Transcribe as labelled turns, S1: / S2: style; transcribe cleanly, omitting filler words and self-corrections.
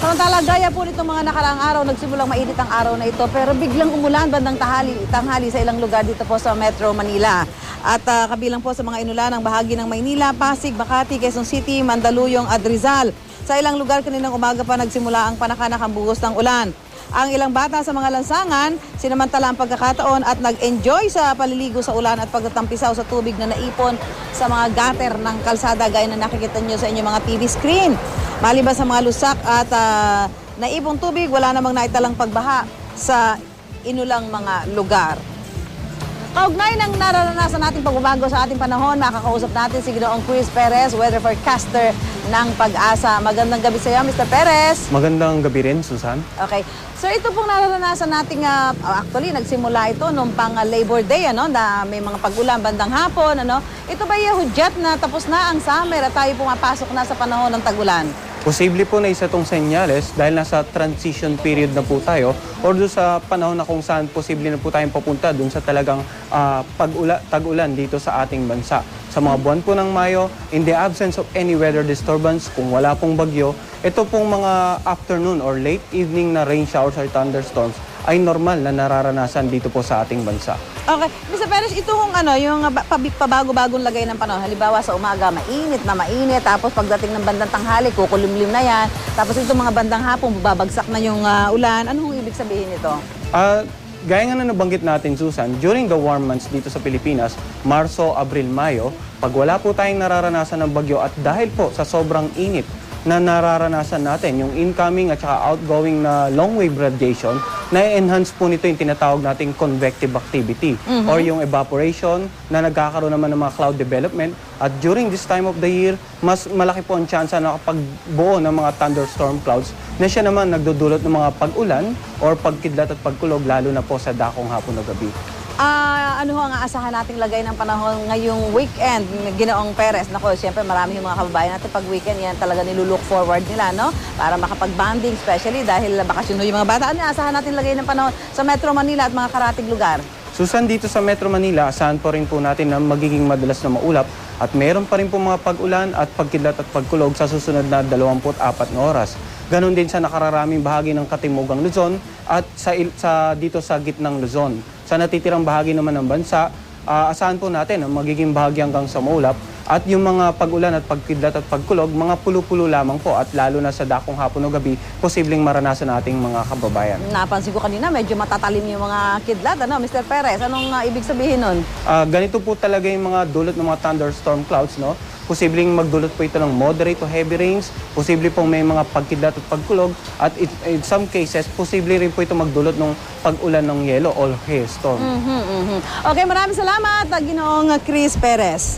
S1: Samantala, gaya po nitong mga nakaraang araw, nagsimulang mainit ang araw na ito, pero biglang umulan bandang tanghali sa ilang lugar dito po sa Metro Manila. At kabilang po sa mga inulan ng bahagi ng Maynila, Pasig, Makati, Quezon City, Mandaluyong at Rizal. Sa ilang lugar kaninang umaga pa nagsimula ang panakanakang buhos ng ulan. Ang ilang bata sa mga lansangan, sinamantala ang pagkakataon at nag-enjoy sa paliligo sa ulan at pagtatampisaw sa tubig na naipon sa mga gutter ng kalsada gaya na nakikita nyo sa inyong mga TV screen. Maliban sa mga lusak at naipong tubig, wala namang naitalang pagbaha sa inulang mga lugar. Kaugnay ng nararanasan nating pagbabago sa ating panahon, makakausap natin si Ginoong Chris Perez, weather forecaster ng Pag-asa. Magandang gabi sa iyo, Mr. Perez.
S2: Magandang gabi rin, Susan.
S1: Okay. Sir, ito pong nararanasan nating, actually, nagsimula ito nung pang Labor Day, ano, na may mga pag-ulan bandang hapon. Ano. Ito ba hudyat na tapos na ang summer at tayo pumapasok na sa panahon ng tag-ulan?
S2: Posible po na isa itong senyales dahil nasa transition period na po tayo or doon sa panahon na kung saan posible na po tayong papunta doon sa talagang tag-ulan dito sa ating bansa. Sa mga buwan po ng Mayo, in the absence of any weather disturbance, kung wala pong bagyo, ito pong mga afternoon or late evening na rain showers or thunderstorms ay normal na nararanasan dito po sa ating bansa.
S1: Okay. Mr. Perez, ito yung pabago-bagong lagay ng panahon. Halimbawa sa umaga, mainit, tapos pagdating ng bandang tanghali, kukulimlim na yan. Tapos itong mga bandang hapon, babagsak na yung ulan. Ano yung ibig sabihin nito?
S2: Gaya nga na nabanggit natin, Susan, during the warm months dito sa Pilipinas, Marso, Abril, Mayo, pag wala po tayong nararanasan ng bagyo at dahil po sa sobrang init na nararanasan natin, yung incoming at saka outgoing na long wave radiation, na-enhance po nito yung tinatawag nating convective activity or yung evaporation na nagkakaroon naman ng mga cloud development. At during this time of the year, mas malaki po ang tsansa na kapagbuo ng mga thunderstorm clouds na siya naman nagdudulot ng mga pag-ulan or pagkidlat at pagkulog lalo na po sa dakong hapon o gabi.
S1: Ano ang aasahan nating lagay ng panahon ngayong weekend, Ginoong Perez? Nako, siyempre marami yung mga kababayan natin pag weekend, yan talaga nilulook forward nila, no? Para makapag-bonding, especially dahil bakasyon yung mga bata. Ano aasahan natin lagay ng panahon sa Metro Manila at mga karatig lugar?
S2: Susan, dito sa Metro Manila, asahan po rin po natin na magiging madalas na maulap at meron pa rin po mga pag-ulan at pagkidlat at pagkulog sa susunod na 24 na oras. Ganon din sa nakararaming bahagi ng Katimugang Luzon at dito sa gitnang Luzon. Sa natitirang bahagi naman ng bansa, asahan po natin na magiging bahagi hanggang sa maulap at yung mga pag-ulan at pagkidlat at pagkulog, mga pulo-pulo lamang po at lalo na sa dakong hapon o gabi, posibleng maranasan nating mga kababayan. Napansin
S1: ko kanina, medyo matatalim yung mga kidlat, ano, Mr. Perez? Anong ibig sabihin nun?
S2: Ganito po talaga yung mga dulot ng mga thunderstorm clouds, no? Posibleng magdulot po ito ng moderate to heavy rains, posible pong may mga pagkidlat at pagkulog, at in some cases, posible rin po ito magdulot ng pag-ulan ng yelo or hailstorm.
S1: Okay, maraming salamat, Ginoong Chris Perez.